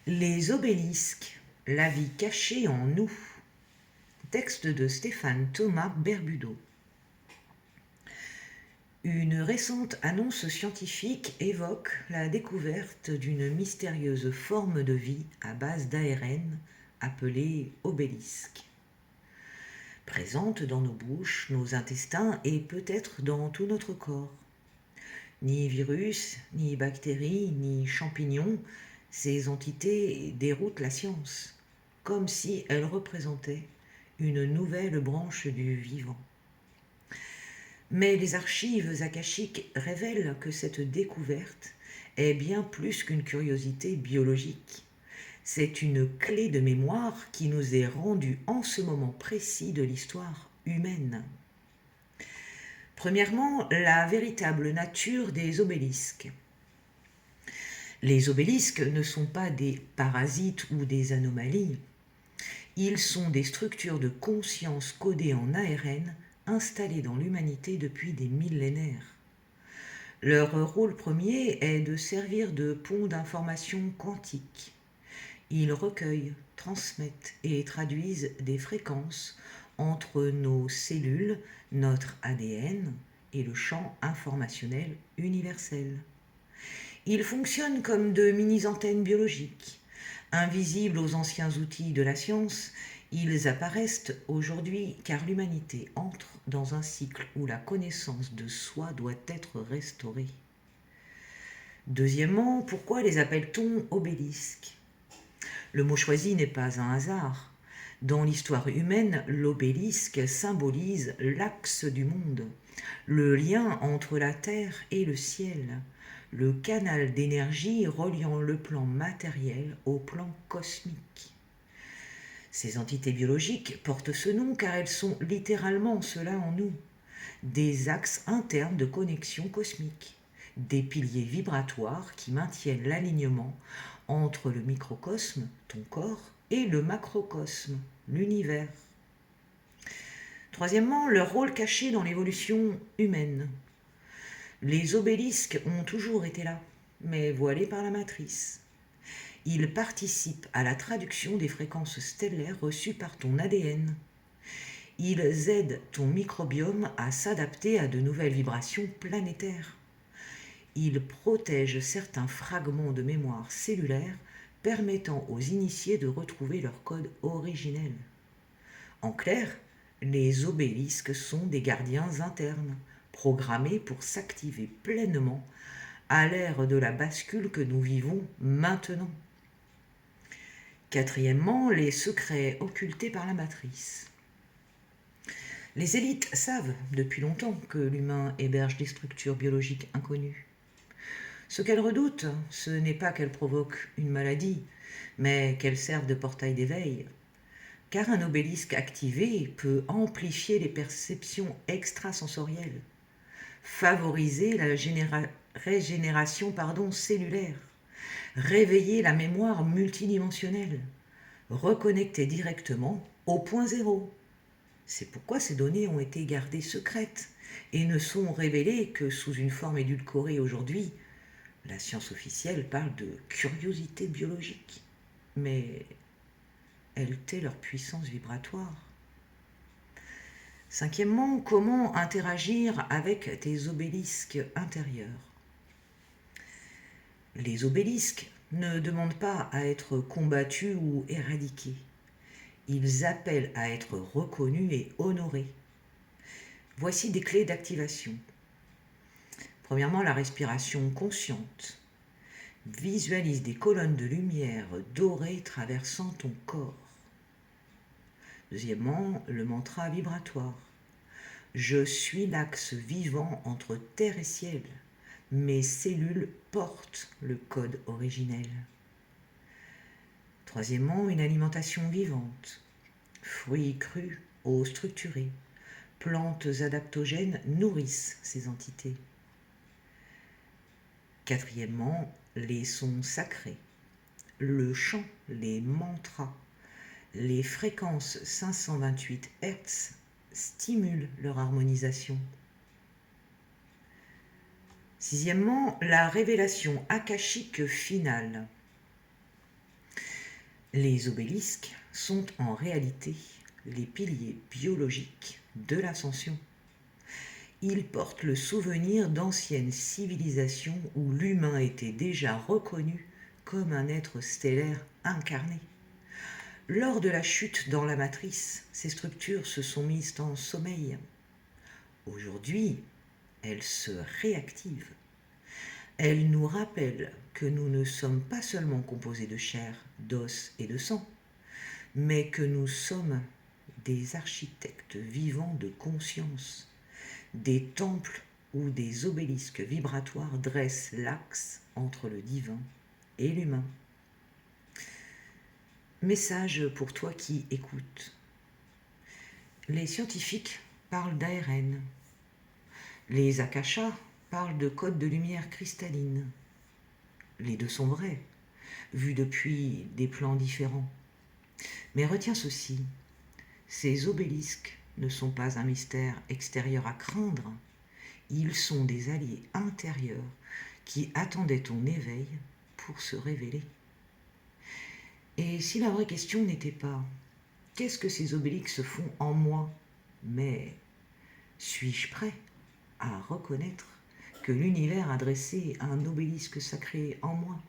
Les obélisques, la vie cachée en nous. Texte de Stéphane Thomas Berbudo. Une récente annonce scientifique évoque la découverte d'une mystérieuse forme de vie à base d'ARN appelée obélisque. Présente dans nos bouches, nos intestins et peut-être dans tout notre corps. Ni virus, ni bactéries, ni champignons, ces entités déroutent la science, comme si elles représentaient une nouvelle branche du vivant. Mais les archives akashiques révèlent que cette découverte est bien plus qu'une curiosité biologique. C'est une clé de mémoire qui nous est rendue en ce moment précis de l'histoire humaine. Premièrement, la véritable nature des obélisques. Les obélisques ne sont pas des parasites ou des anomalies. Ils sont des structures de conscience codées en ARN installées dans l'humanité depuis des millénaires. Leur rôle premier est de servir de pont d'information quantique. Ils recueillent, transmettent et traduisent des fréquences entre nos cellules, notre ADN et le champ informationnel universel. Ils fonctionnent comme de mini-antennes biologiques. Invisibles aux anciens outils de la science, ils apparaissent aujourd'hui car l'humanité entre dans un cycle où la connaissance de soi doit être restaurée. Deuxièmement, pourquoi les appelle-t-on obélisques ? Le mot choisi n'est pas un hasard. Dans l'histoire humaine, l'obélisque symbolise l'axe du monde, le lien entre la terre et le ciel, le canal d'énergie reliant le plan matériel au plan cosmique. Ces entités biologiques portent ce nom car elles sont littéralement cela en nous, des axes internes de connexion cosmique, des piliers vibratoires qui maintiennent l'alignement entre le microcosme, ton corps, et le macrocosme, l'univers. Troisièmement, leur rôle caché dans l'évolution humaine. Les obélisques ont toujours été là, mais voilés par la matrice. Ils participent à la traduction des fréquences stellaires reçues par ton ADN. Ils aident ton microbiome à s'adapter à de nouvelles vibrations planétaires. Ils protègent certains fragments de mémoire cellulaire permettant aux initiés de retrouver leur code originel. En clair, les obélisques sont des gardiens internes, programmés pour s'activer pleinement à l'ère de la bascule que nous vivons maintenant. Quatrièmement, les secrets occultés par la matrice. Les élites savent depuis longtemps que l'humain héberge des structures biologiques inconnues. Ce qu'elles redoutent, ce n'est pas qu'elles provoquent une maladie, mais qu'elles servent de portail d'éveil. Car un obélisque activé peut amplifier les perceptions extrasensorielles, favoriser la régénération cellulaire, réveiller la mémoire multidimensionnelle, reconnecter directement au point zéro. C'est pourquoi ces données ont été gardées secrètes et ne sont révélées que sous une forme édulcorée aujourd'hui. La science officielle parle de curiosité biologique, mais elle tait leur puissance vibratoire. Cinquièmement, comment interagir avec tes obélisques intérieurs ? Les obélisques ne demandent pas à être combattus ou éradiqués. Ils appellent à être reconnus et honorés. Voici des clés d'activation. Premièrement, la respiration consciente. Visualise des colonnes de lumière dorées traversant ton corps. Deuxièmement, le mantra vibratoire. Je suis l'axe vivant entre terre et ciel. Mes cellules portent le code originel. Troisièmement, une alimentation vivante. Fruits crus, eau structurée. Plantes adaptogènes nourrissent ces entités. Quatrièmement, les sons sacrés. Le chant, les mantras, les fréquences 528 Hz stimulent leur harmonisation. Sixièmement, la révélation akashique finale. Les obélisques sont en réalité les piliers biologiques de l'ascension. Ils portent le souvenir d'anciennes civilisations où l'humain était déjà reconnu comme un être stellaire incarné. Lors de la chute dans la matrice, ces structures se sont mises en sommeil. Aujourd'hui, elles se réactivent. Elles nous rappellent que nous ne sommes pas seulement composés de chair, d'os et de sang, mais que nous sommes des architectes vivants de conscience, des temples où des obélisques vibratoires dressent l'axe entre le divin et l'humain. Message pour toi qui écoutes. Les scientifiques parlent d'ARN. Les akashas parlent de codes de lumière cristalline. Les deux sont vrais, vus depuis des plans différents. Mais retiens ceci, ces obélisques ne sont pas un mystère extérieur à craindre, ils sont des alliés intérieurs qui attendaient ton éveil pour se révéler. Et si la vraie question n'était pas « Qu'est-ce que ces obélisques font en moi ?» mais « Suis-je prêt à reconnaître que l'univers a dressé un obélisque sacré en moi ?»